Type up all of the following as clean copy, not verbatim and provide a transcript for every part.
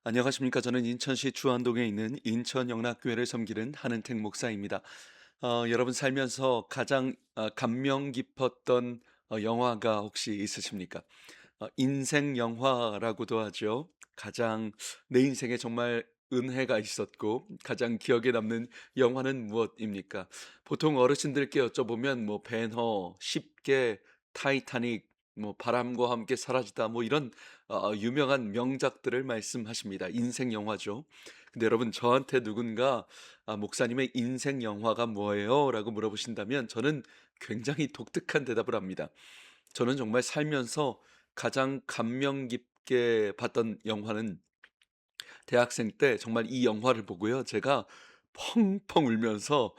안녕하십니까. 저는 인천시 주안동에 있는 인천영락교회를 섬기는 한은택 목사입니다. 여러분 살면서 가장 감명 깊었던 영화가 혹시 있으십니까? 인생 영화라고도 하죠. 가장 내 인생에 정말 은혜가 있었고 가장 기억에 남는 영화는 무엇입니까? 보통 어르신들께 여쭤보면 뭐 벤허, 쉽게, 타이타닉, 뭐 바람과 함께 사라지다 뭐 이런 유명한 명작들을 말씀하십니다. 인생 영화죠. 근데 여러분 저한테 누군가 목사님의 인생 영화가 뭐예요? 라고 물어보신다면 저는 굉장히 독특한 대답을 합니다. 저는 정말 살면서 가장 감명 깊게 봤던 영화는 대학생 때 정말 이 영화를 보고요. 제가 펑펑 울면서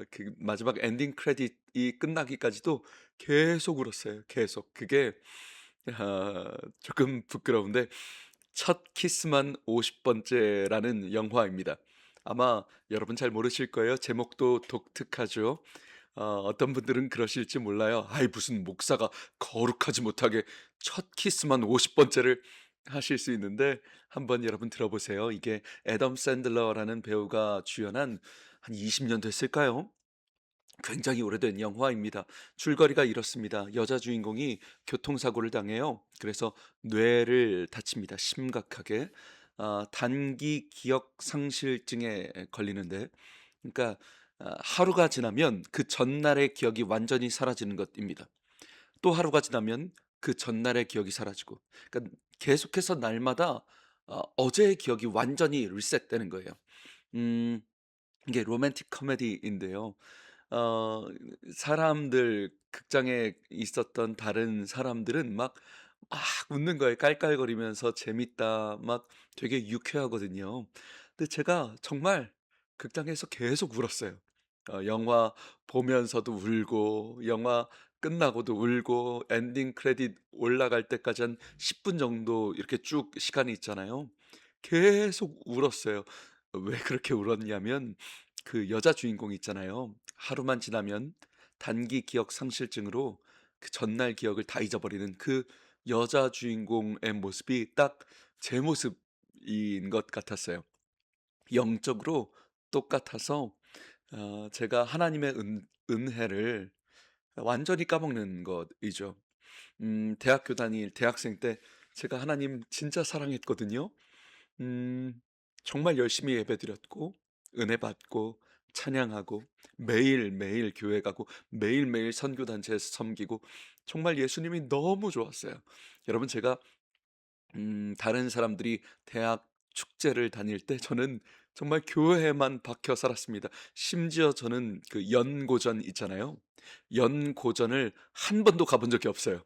그 마지막 엔딩 크레딧이 끝나기까지도 계속 울었어요. 계속. 그게 조금 부끄러운데 첫 키스만 50 번째라는 영화입니다. 아마 여러분 잘 모르실 거예요. 제목도 독특하죠. 어떤 분들은 그러실지 몰라요. '아이 무슨 목사가 거룩하지 못하게 첫 키스만 50 번째를' 하실 수 있는데 한번 여러분 들어보세요. 이게 애덤 샌들러라는 배우가 주연한 한 20년 됐을까요? 굉장히 오래된 영화입니다. 줄거리가 이렇습니다. 여자 주인공이 교통사고를 당해요. 그래서 뇌를 다칩니다. 심각하게. 단기 기억 상실증에 걸리는데 그러니까 하루가 지나면 그 전날의 기억이 완전히 사라지는 것입니다. 또 하루가 지나면 그 전날의 기억이 사라지고 그러니까 계속해서 날마다 어제의 기억이 완전히 리셋되는 거예요. 음 이게 로맨틱 코미디인데요. 어 사람들 극장에 있었던 다른 사람들은 막 웃는 거예요. 깔깔거리면서 재밌다 막 되게 유쾌하거든요. 근데 제가 정말 극장에서 계속 울었어요. 영화 보면서도 울고 영화 끝나고도 울고 엔딩 크레딧 올라갈 때까지 한 10분 정도 이렇게 쭉 시간이 있잖아요. 계속 울었어요. 왜 그렇게 울었냐면 그 여자 주인공 있잖아요. 하루만 지나면 단기 기억 상실증으로 그 전날 기억을 다 잊어버리는 그 여자 주인공의 모습이 딱 제 모습인 것 같았어요. 영적으로 똑같아서 제가 하나님의 은혜를 완전히 까먹는 것이죠. 대학교 다닐 대학생 때 제가 하나님 진짜 사랑했거든요. 음 정말 열심히 예배드렸고 은혜 받고 찬양하고 매일매일 교회 가고 매일매일 선교단체에서 섬기고 정말 예수님이 너무 좋았어요. 여러분 제가 다른 사람들이 대학 축제를 다닐 때 저는 정말 교회에만 박혀 살았습니다. 심지어 저는 그 연고전 있잖아요. 연고전을 한 번도 가본 적이 없어요.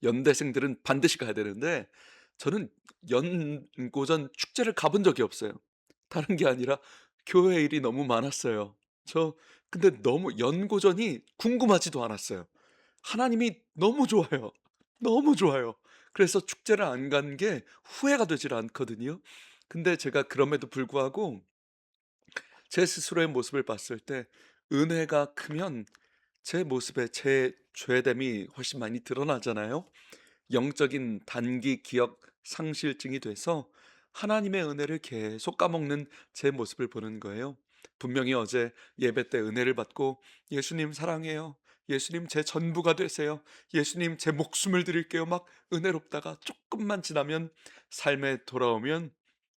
연대생들은 반드시 가야 되는데 저는 연고전 축제를 가본 적이 없어요. 다른 게 아니라 교회 일이 너무 많았어요. 저 근데 너무 연고전이 궁금하지도 않았어요. 하나님이 너무 좋아요. 너무 좋아요. 그래서 축제를 안 간 게 후회가 되질 않거든요. 근데 제가 그럼에도 불구하고 제 스스로의 모습을 봤을 때 은혜가 크면 제 모습에 제 죄됨이 훨씬 많이 드러나잖아요. 영적인 단기 기억 상실증이 돼서 하나님의 은혜를 계속 까먹는 제 모습을 보는 거예요. 분명히 어제 예배 때 은혜를 받고 예수님 사랑해요. 예수님 제 전부가 되세요. 예수님 제 목숨을 드릴게요. 막 은혜롭다가 조금만 지나면 삶에 돌아오면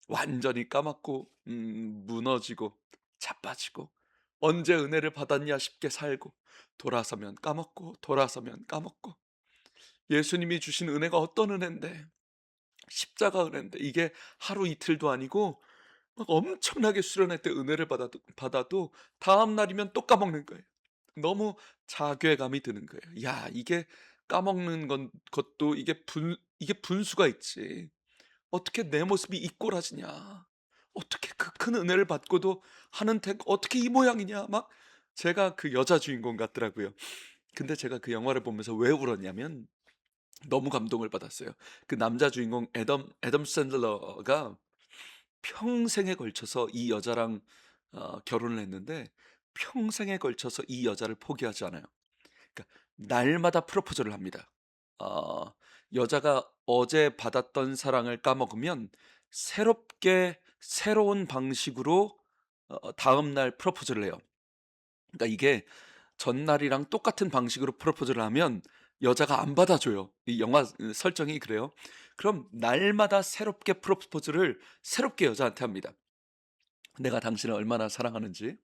완전히 까맣고 무너지고 자빠지고 언제 은혜를 받았냐 싶게 살고 돌아서면 까먹고 돌아서면 까먹고 예수님이 주신 은혜가 어떤 은혜인데 십자가 은혜인데 이게 하루 이틀도 아니고 막 엄청나게 수련회 때 은혜를 받아도 다음 날이면 또 까먹는 거예요. 너무 자괴감이 드는 거예요. '야 이게 까먹는 건 것도 이게 분수가 있지. 어떻게 내 모습이 이 꼬라지냐. 어떻게 그 큰 은혜를 받고도 하는 택 어떻게 이 모양이냐.' 막 제가 그 여자 주인공 같더라고요. 근데 제가 그 영화를 보면서 왜 울었냐면 너무 감동을 받았어요. 그 남자 주인공 애덤 샌들러가 평생에 걸쳐서 이 여자랑 결혼을 했는데 평생에 걸쳐서 이 여자를 포기하지 않아요. 그러니까 날마다 프로포즈를 합니다. 어 여자가 어제 받았던 사랑을 까먹으면 새롭게 새로운 방식으로 다음 날 프로포즈를 해요. 그러니까 이게 전날이랑 똑같은 방식으로 프로포즈를 하면 여자가 안 받아줘요. 이 영화 설정이 그래요. 그럼 날마다 새롭게 프로포즈를 새롭게 여자한테 합니다. 내가 당신을 얼마나 사랑하는지.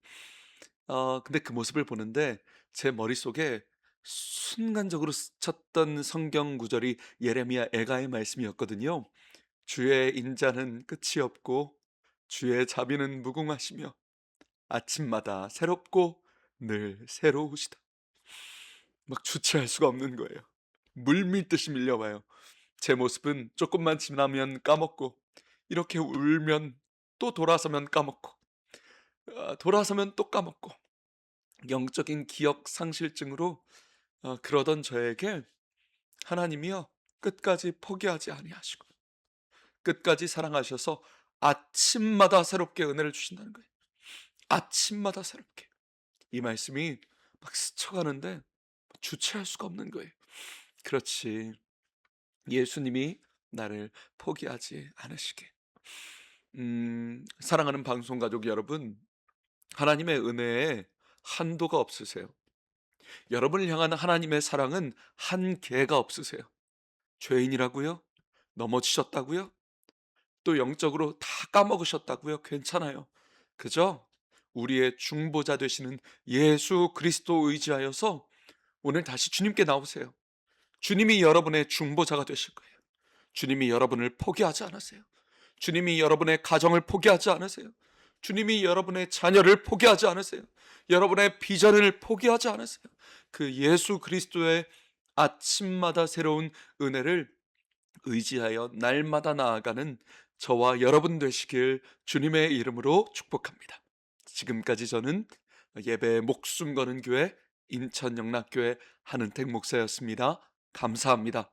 근데 그 모습을 보는데 제 머릿속에 순간적으로 스쳤던 성경 구절이 예레미야 애가의 말씀이었거든요. 주의 인자는 끝이 없고 주의 자비는 무궁하시며 아침마다 새롭고 늘 새로우시다. 막 주체할 수가 없는 거예요. 물밀듯이 밀려와요. 제 모습은 조금만 지나면 까먹고 이렇게 울면 또 돌아서면 까먹고 돌아서면 또 까먹고 영적인 기억 상실증으로 그러던 저에게 하나님이요 끝까지 포기하지 아니하시고 끝까지 사랑하셔서 아침마다 새롭게 은혜를 주신다는 거예요. 아침마다 새롭게. 이 말씀이 막 스쳐가는데 주체할 수가 없는 거예요. 그렇지. 예수님이 나를 포기하지 않으시게. 사랑하는 방송 가족 여러분, 하나님의 은혜에 한도가 없으세요. 여러분을 향한 하나님의 사랑은 한계가 없으세요. 죄인이라고요? 넘어지셨다고요? 또 영적으로 다 까먹으셨다고요? 괜찮아요. 그저 우리의 중보자 되시는 예수 그리스도 의지하여서 오늘 다시 주님께 나오세요. 주님이 여러분의 중보자가 되실 거예요. 주님이 여러분을 포기하지 않으세요. 주님이 여러분의 가정을 포기하지 않으세요. 주님이 여러분의 자녀를 포기하지 않으세요. 여러분의 비전을 포기하지 않으세요. 그 예수 그리스도의 아침마다 새로운 은혜를 의지하여 날마다 나아가는 저와 여러분 되시길 주님의 이름으로 축복합니다. 지금까지 저는 예배에 목숨 거는 교회 인천영락교회 한은택 목사였습니다. 감사합니다.